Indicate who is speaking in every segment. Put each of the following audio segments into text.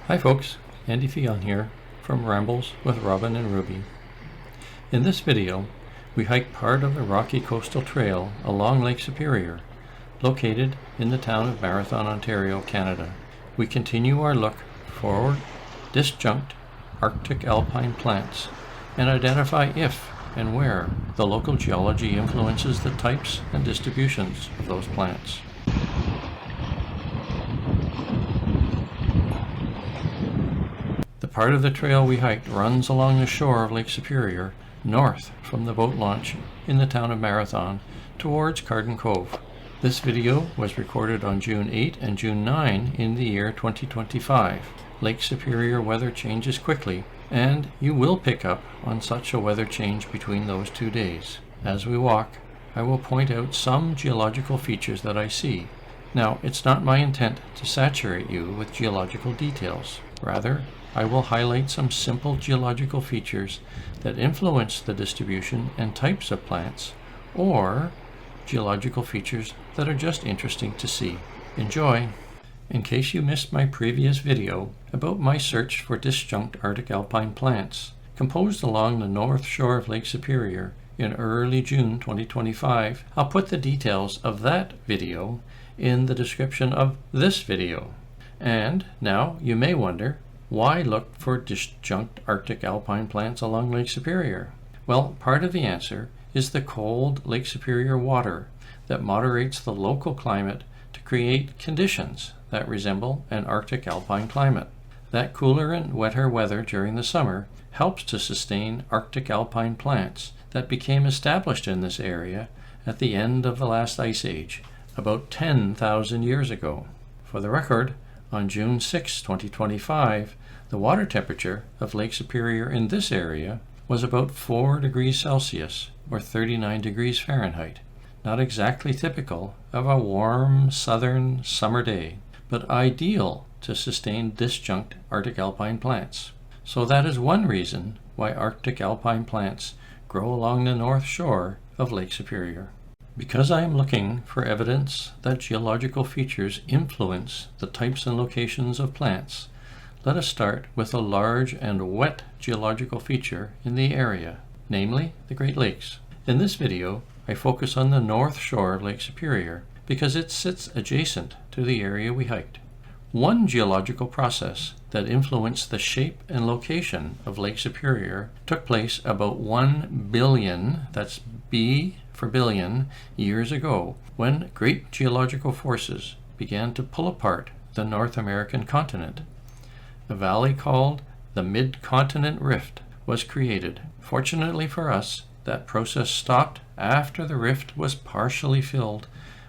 Speaker 1: Hi folks, Andy Fyon here from Rambles with Robin and Ruby. In this video, we hike part of the rocky coastal trail along Lake Superior, located in the town of Marathon, Ontario, Canada. We continue our look for disjunct Arctic alpine plants and identify if and where the local geology influences the types and distributions of those plants. The part of the trail we hiked runs along the shore of Lake Superior, north from the boat launch in the town of Marathon, towards Carden Cove. This video was recorded on June 8 and June 9 in the year 2025. Lake Superior weather changes quickly, and you will pick up on such a weather change between those 2 days. As we walk, I will point out some geological features that I see. Now, it's not my intent to saturate you with geological details. Rather, I will highlight some simple geological features that influence the distribution and types of plants, or geological features that are just interesting to see. Enjoy! In case you missed my previous video about my search for disjunct Arctic alpine plants, composed along the north shore of Lake Superior in early June 2025, I'll put the details of that video in the description of this video. And now you may wonder, why look for disjunct Arctic alpine plants along Lake Superior? Well, part of the answer is the cold Lake Superior water that moderates the local climate to create conditions that resemble an Arctic alpine climate. That cooler and wetter weather during the summer helps to sustain Arctic alpine plants that became established in this area at the end of the last ice age, about 10,000 years ago. For the record, on June 6, 2025, the water temperature of Lake Superior in this area was about 4 degrees Celsius, or 39 degrees Fahrenheit. Not exactly typical of a warm southern summer day, but ideal to sustain disjunct Arctic alpine plants. So that is one reason why Arctic alpine plants grow along the north shore of Lake Superior. Because I am looking for evidence that geological features influence the types and locations of plants, let us start with a large and wet geological feature in the area, namely the Great Lakes. In this video, I focus on the north shore of Lake Superior because it sits adjacent to the area we hiked. One geological process that influenced the shape and location of Lake Superior took place about 1 billion, that's B for billion, years ago, when great geological forces began to pull apart the North American continent. A valley called the Mid-Continent Rift was created. Fortunately for us, that process stopped after the rift was partially filled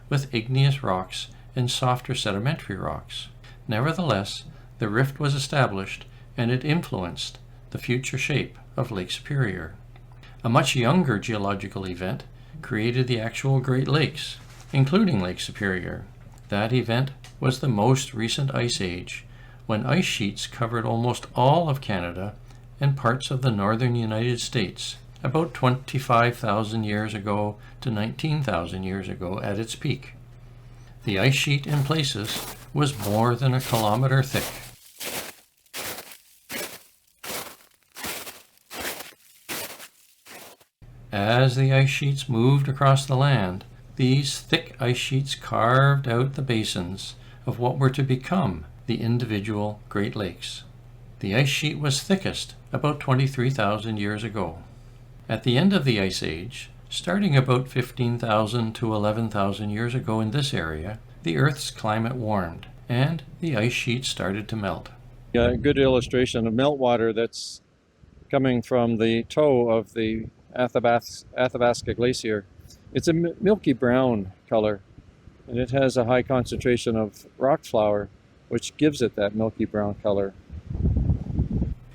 Speaker 1: with igneous rocks and softer sedimentary rocks. Nevertheless, the rift was established and it influenced the future shape of Lake Superior. A much younger geological event created the actual Great Lakes, including Lake Superior. That event was the most recent ice age, when ice sheets covered almost all of Canada and parts of the northern United States, about 25,000 years ago to 19,000 years ago at its peak. The ice sheet in places was more than a kilometer thick. As the ice sheets moved across the land, these thick ice sheets carved out the basins of what were to become the individual Great Lakes. The ice sheet was thickest about 23,000 years ago. At the end of the Ice Age, starting about 15,000 to 11,000 years ago in this area, the Earth's climate warmed, and the ice sheet started to melt.
Speaker 2: A good illustration of meltwater that's coming from the toe of the Athabasca Glacier. It's a milky brown color, and it has a high concentration of rock flour, which gives it that milky brown color.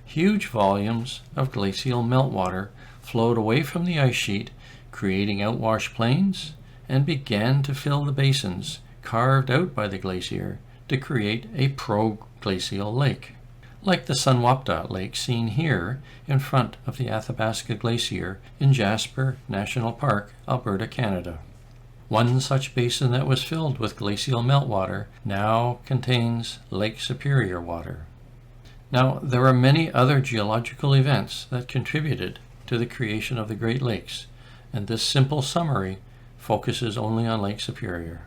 Speaker 1: Huge volumes of glacial meltwater flowed away from the ice sheet, creating outwash plains, and began to fill the basins carved out by the glacier to create a proglacial lake, like the Sunwapta Lake seen here in front of the Athabasca Glacier in Jasper National Park, Alberta, Canada. One such basin that was filled with glacial meltwater now contains Lake Superior water. Now, there are many other geological events that contributed to the creation of the Great Lakes, and this simple summary focuses only on Lake Superior.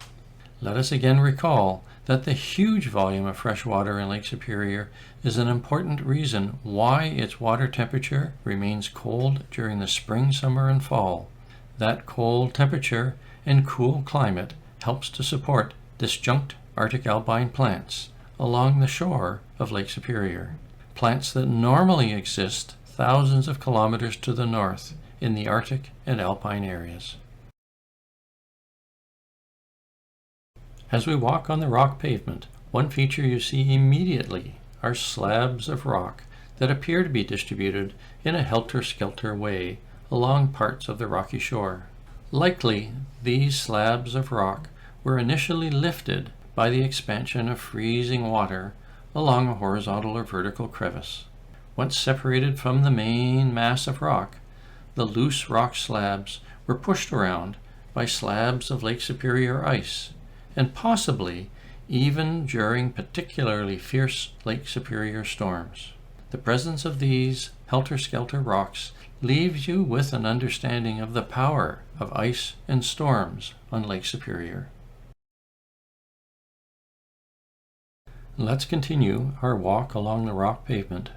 Speaker 1: Let us again recall that the huge volume of fresh water in Lake Superior is an important reason why its water temperature remains cold during the spring, summer, and fall. That cold temperature and cool climate helps to support disjunct Arctic alpine plants along the shore of Lake Superior, plants that normally exist thousands of kilometers to the north in the Arctic and alpine areas. As we walk on the rock pavement, one feature you see immediately are slabs of rock that appear to be distributed in a helter-skelter way along parts of the rocky shore. Likely, these slabs of rock were initially lifted by the expansion of freezing water along a horizontal or vertical crevice. Once separated from the main mass of rock, the loose rock slabs were pushed around by slabs of Lake Superior ice, and possibly even during particularly fierce Lake Superior storms. The presence of these helter-skelter rocks leaves you with an understanding of the power of ice and storms on Lake Superior. Let's continue our walk along the rock pavement.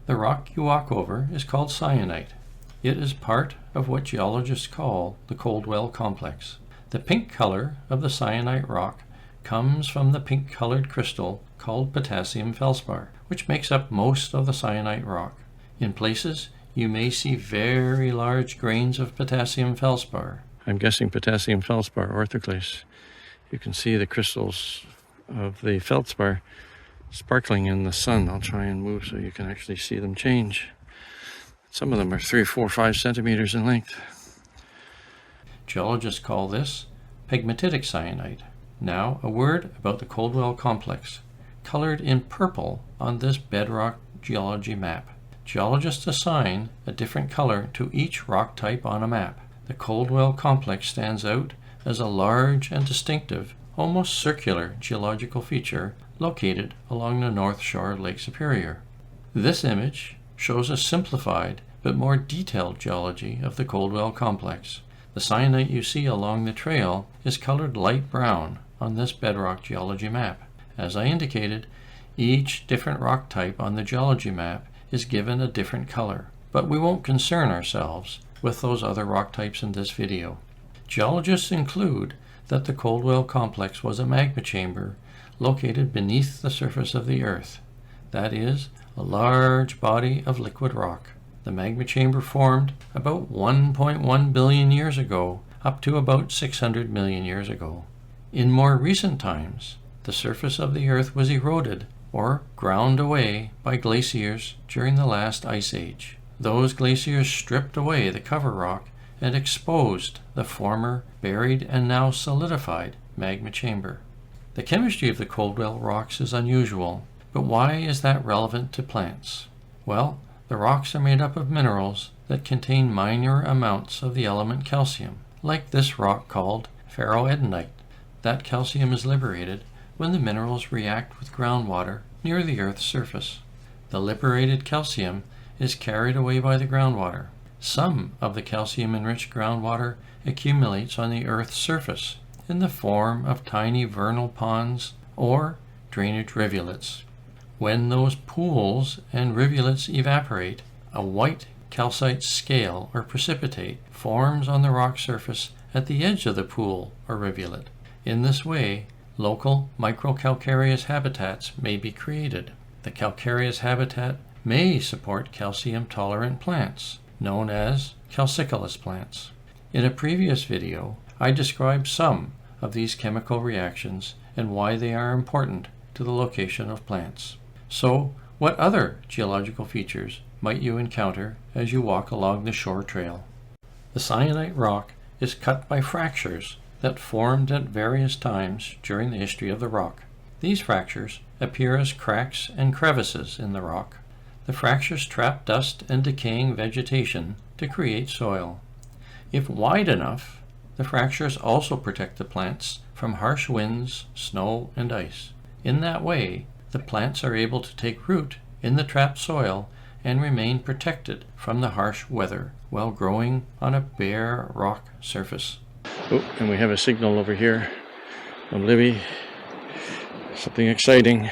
Speaker 1: The rock you walk over is called syenite. It is part of what geologists call the Coldwell Complex. The pink color of the syenite rock comes from the pink-colored crystal called potassium feldspar, which makes up most of the syenite rock. In places, you may see very large grains of potassium feldspar. I'm guessing potassium feldspar orthoclase. You can see the crystals of the feldspar sparkling in the sun. I'll try and move so you can actually see them change. Some of them are 3, 4, 5 centimeters in length. Geologists call this pegmatitic syenite. Now, a word about the Coldwell Complex, colored in purple on this bedrock geology map. Geologists assign a different color to each rock type on a map. The Coldwell Complex stands out as a large and distinctive, almost circular geological feature located along the north shore of Lake Superior. This image shows a simplified but more detailed geology of the Coldwell Complex. The syenite you see along the trail is colored light brown on this bedrock geology map. As I indicated, each different rock type on the geology map is given a different color, but we won't concern ourselves with those other rock types in this video. Geologists include that the Coldwell Complex was a magma chamber located beneath the surface of the Earth. That is, a large body of liquid rock. The magma chamber formed about 1.1 billion years ago, up to about 600 million years ago. In more recent times, the surface of the Earth was eroded or ground away by glaciers during the last ice age. Those glaciers stripped away the cover rock and exposed the former buried and now solidified magma chamber. The chemistry of the Coldwell rocks is unusual, but why is that relevant to plants? Well, the rocks are made up of minerals that contain minor amounts of the element calcium, like this rock called ferroedenite. That calcium is liberated when the minerals react with groundwater near the Earth's surface. The liberated calcium is carried away by the groundwater. Some of the calcium-enriched groundwater accumulates on the Earth's surface in the form of tiny vernal ponds or drainage rivulets. When those pools and rivulets evaporate, a white calcite scale or precipitate forms on the rock surface at the edge of the pool or rivulet. In this way, local microcalcareous habitats may be created. The calcareous habitat may support calcium-tolerant plants, known as calcicolous plants. In a previous video, I described some of these chemical reactions and why they are important to the location of plants. So, what other geological features might you encounter as you walk along the shore trail? The syenite rock is cut by fractures that formed at various times during the history of the rock. These fractures appear as cracks and crevices in the rock. The fractures trap dust and decaying vegetation to create soil. If wide enough, the fractures also protect the plants from harsh winds, snow, and ice. In that way, the plants are able to take root in the trapped soil and remain protected from the harsh weather while growing on a bare rock surface.
Speaker 2: Oh, and we have a signal over here from Libby. Something exciting.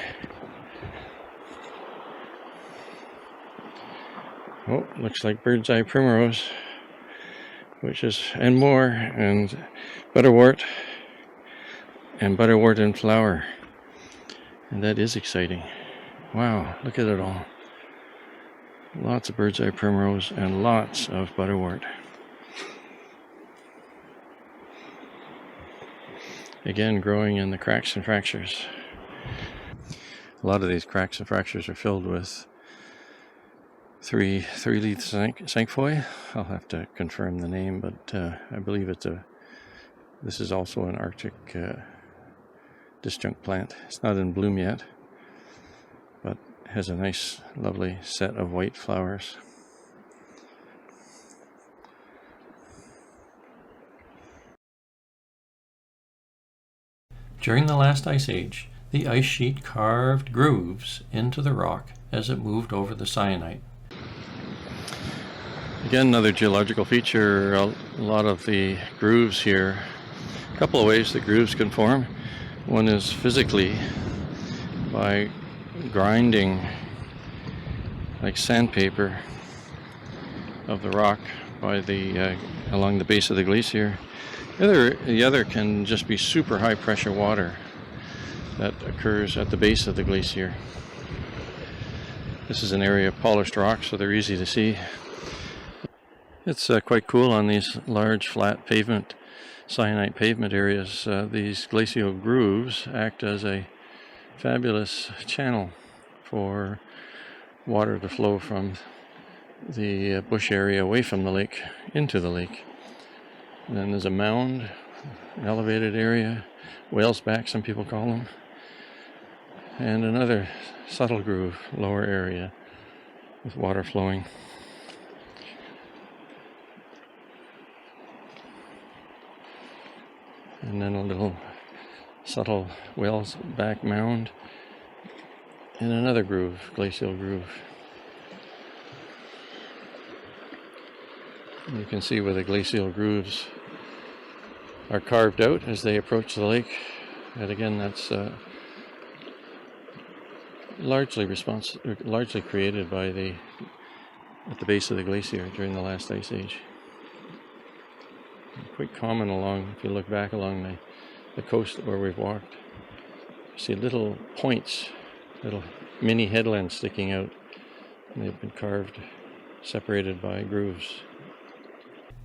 Speaker 2: Oh, looks like bird's eye primrose, and more, and butterwort in flower. And that is exciting. Wow, look at it all. Lots of bird's eye primrose and lots of butterwort. Again, growing in the cracks and fractures. A lot of these cracks and fractures are filled with three-leaf cinquefoil. I'll have to confirm the name, but I believe this is also an Arctic disjunct plant. It's not in bloom yet, but has a nice, lovely set of white flowers.
Speaker 1: During the last ice age, the ice sheet carved grooves into the rock as it moved over the syenite.
Speaker 2: Again, another geological feature, a lot of the grooves here. A couple of ways the grooves can form. One is physically, by grinding like sandpaper of the rock along the base of the glacier. The other can just be super high pressure water that occurs at the base of the glacier. This is an area of polished rock, so they're easy to see. It's quite cool on these large flat syenite pavement areas. These glacial grooves act as a fabulous channel for water to flow from the bush area away from the lake into the lake. And then there's a mound, an elevated area, whale's back some people call them, and another subtle groove, lower area with water flowing. And then a little subtle whale's back mound and another groove, glacial groove. You can see where the glacial grooves are carved out as they approach the lake. And again, that's largely created by at the base of the glacier during the last ice age. Quite common if you look back along the coast where we've walked. You see little points, little mini headlands sticking out. And they've been separated by grooves.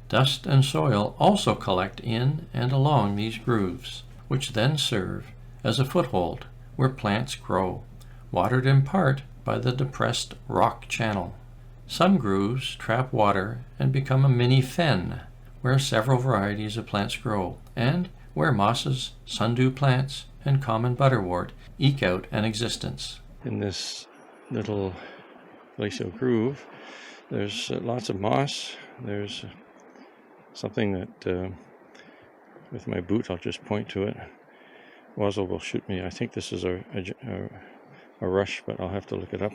Speaker 1: Dust and soil also collect in and along these grooves, which then serve as a foothold where plants grow, watered in part by the depressed rock channel. Some grooves trap water and become a mini fen, where several varieties of plants grow, and where mosses, sundew plants, and common butterwort eke out an existence.
Speaker 2: In this little glacial groove, there's lots of moss. There's something that, with my boot, I'll just point to it. Wazzle will shoot me. I think this is a rush, but I'll have to look it up.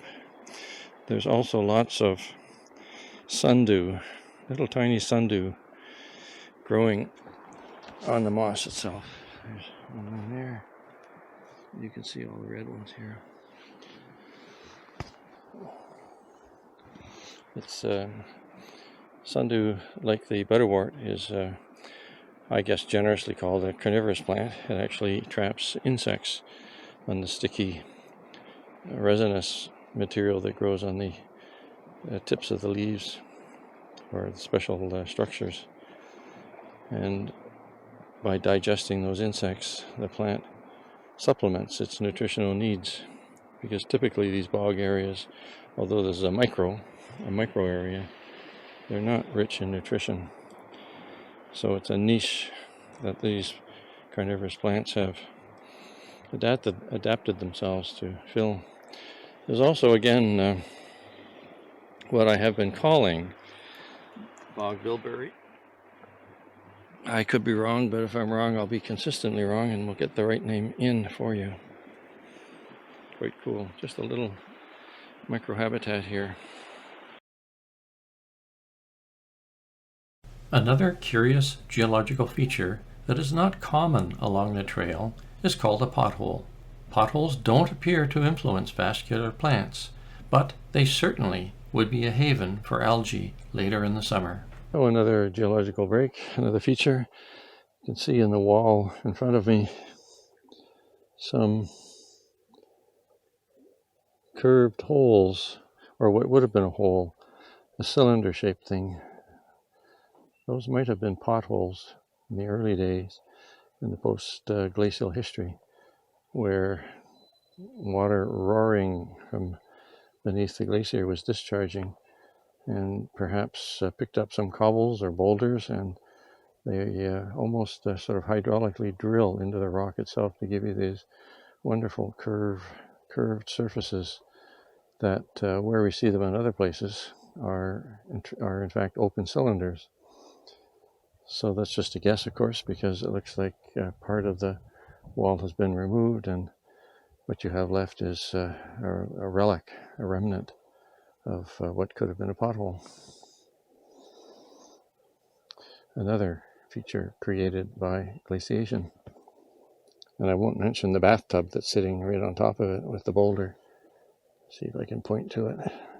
Speaker 2: There's also lots of sundew, little tiny sundew growing on the moss itself. There's one there. You can see all the red ones here. It's sundew, like the butterwort, is I guess generously called a carnivorous plant. It actually traps insects on the sticky resinous material that grows on the tips of the leaves, or the special structures. And by digesting those insects, the plant supplements its nutritional needs, because typically these bog areas, although there's a micro area, they're not rich in nutrition. So it's a niche that these carnivorous plants have adapted themselves to fill. There's also, again, what I have been calling bog bilberry. I could be wrong, but if I'm wrong, I'll be consistently wrong, and we'll get the right name in for you. quite cool. Just a little microhabitat here.
Speaker 1: Another curious geological feature that is not common along the trail is called a pothole. Potholes don't appear to influence vascular plants, but they certainly would be a haven for algae later in the summer.
Speaker 2: Oh, another geological break, another feature. You can see in the wall in front of me some curved holes, or what would have been a hole, a cylinder-shaped thing. Those might have been potholes in the early days in the post-glacial history, where water roaring from beneath the glacier was discharging and perhaps picked up some cobbles or boulders, and they almost sort of hydraulically drill into the rock itself to give you these wonderful curved surfaces that where we see them in other places are in fact open cylinders. So that's just a guess, of course, because it looks like part of the wall has been removed, and what you have left is a relic, a remnant of what could have been a pothole. Another feature created by glaciation. And I won't mention the bathtub that's sitting right on top of it with the boulder. See if I can point to it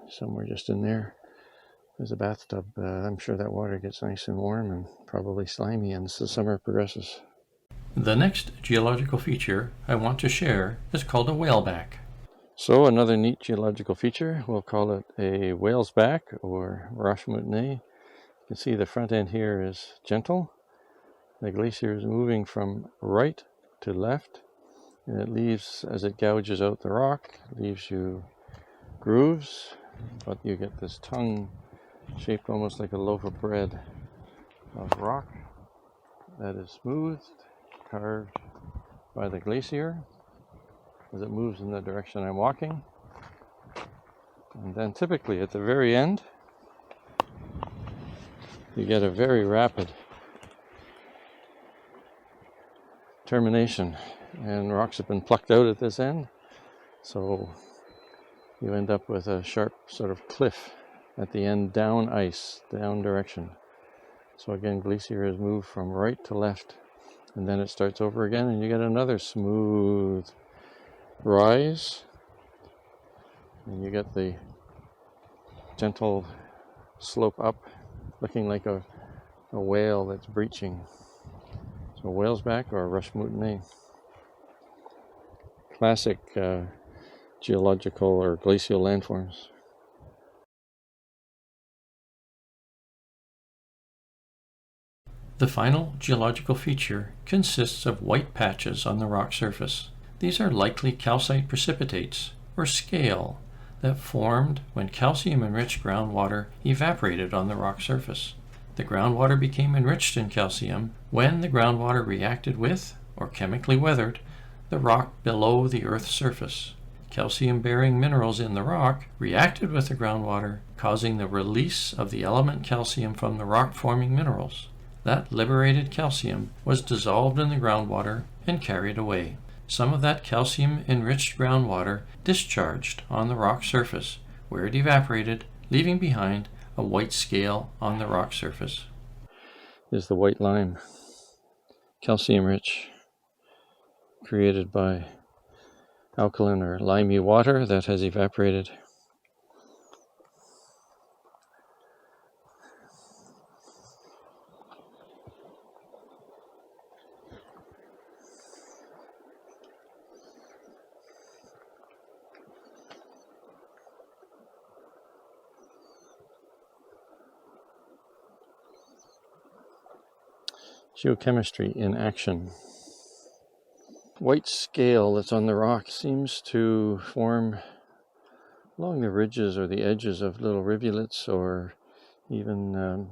Speaker 2: somewhere just in there. There's a bathtub. I'm sure that water gets nice and warm and probably slimy as the summer progresses.
Speaker 1: The next geological feature I want to share is called a whaleback.
Speaker 2: So another neat geological feature, we'll call it a whale's back or roche moutonnées. You can see the front end here is gentle. The glacier is moving from right to left, and it leaves, as it gouges out the rock, leaves you grooves, but you get this tongue shaped almost like a loaf of bread of rock that is smoothed, carved by the glacier as it moves in the direction I'm walking. And then typically at the very end, you get a very rapid termination, and rocks have been plucked out at this end, so you end up with a sharp sort of cliff at the end, down ice, down direction. So again, glacier has moved from right to left, and then it starts over again, and you get another smooth rise, and you get the gentle slope up, looking like a whale that's breaching. So a whale's back or a roche moutonnées. Classic geological or glacial landforms.
Speaker 1: The final geological feature consists of white patches on the rock surface. These are likely calcite precipitates, or scale, that formed when calcium-enriched groundwater evaporated on the rock surface. The groundwater became enriched in calcium when the groundwater reacted with, or chemically weathered, the rock below the Earth's surface. Calcium-bearing minerals in the rock reacted with the groundwater, causing the release of the element calcium from the rock-forming minerals. That liberated calcium was dissolved in the groundwater and carried away. Some of that calcium-enriched groundwater discharged on the rock surface, where it evaporated, leaving behind a white scale on the rock surface.
Speaker 2: Is the white lime, calcium-rich, created by alkaline or limey water that has evaporated. Geochemistry in action. White scale that's on the rock seems to form along the ridges or the edges of little rivulets or even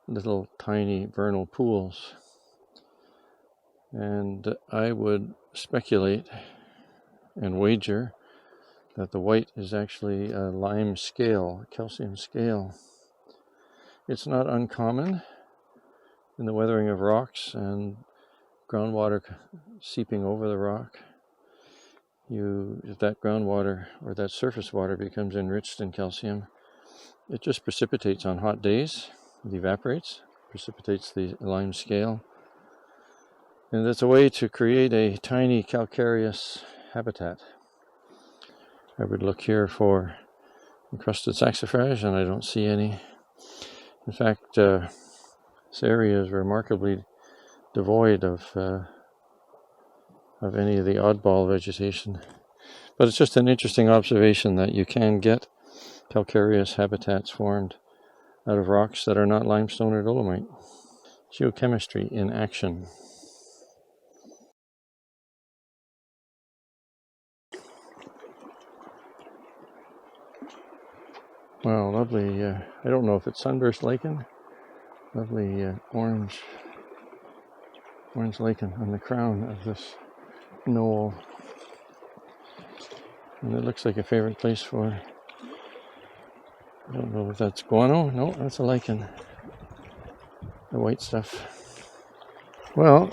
Speaker 2: little tiny vernal pools. And I would speculate and wager that the white is actually a lime scale, a calcium scale. It's not uncommon in the weathering of rocks and groundwater seeping over the rock. if that groundwater or that surface water becomes enriched in calcium, it just precipitates on hot days. It evaporates, precipitates the lime scale. And it's a way to create a tiny calcareous habitat. I would look here for encrusted saxifrage, and I don't see any. In fact, this area is remarkably devoid of any of the oddball vegetation. But it's just an interesting observation that you can get calcareous habitats formed out of rocks that are not limestone or dolomite. Geochemistry in action. Wow, lovely, I don't know if it's sunburst lichen. Lovely orange lichen on the crown of this knoll. And it looks like a favorite place for, I don't know if that's guano. No, that's a lichen. The white stuff. Well,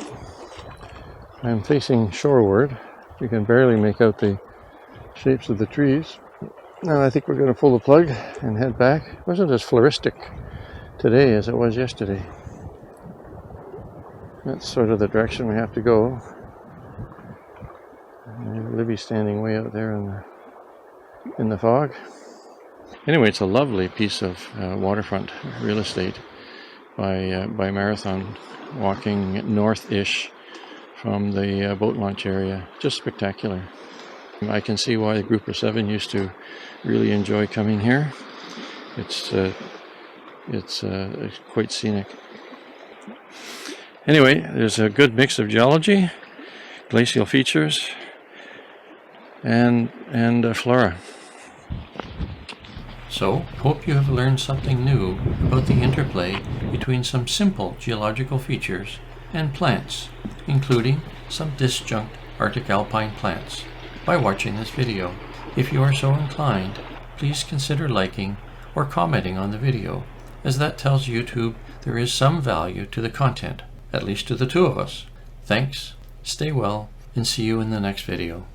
Speaker 2: I'm facing shoreward. You can barely make out the shapes of the trees. Now I think we're going to pull the plug and head back. It wasn't as floristic today as it was yesterday. That's sort of the direction we have to go. Libby's standing way out there in the fog. Anyway, it's a lovely piece of waterfront real estate by Marathon, walking north-ish from the boat launch area. Just spectacular. I can see why the group of 7 used to really enjoy coming here. It's quite scenic. Anyway, there's a good mix of geology, glacial features, and flora.
Speaker 1: So, hope you have learned something new about the interplay between some simple geological features and plants, including some disjunct Arctic alpine plants, by watching this video. If you are so inclined, please consider liking or commenting on the video, as that tells YouTube there is some value to the content, at least to the two of us. Thanks, stay well, and see you in the next video.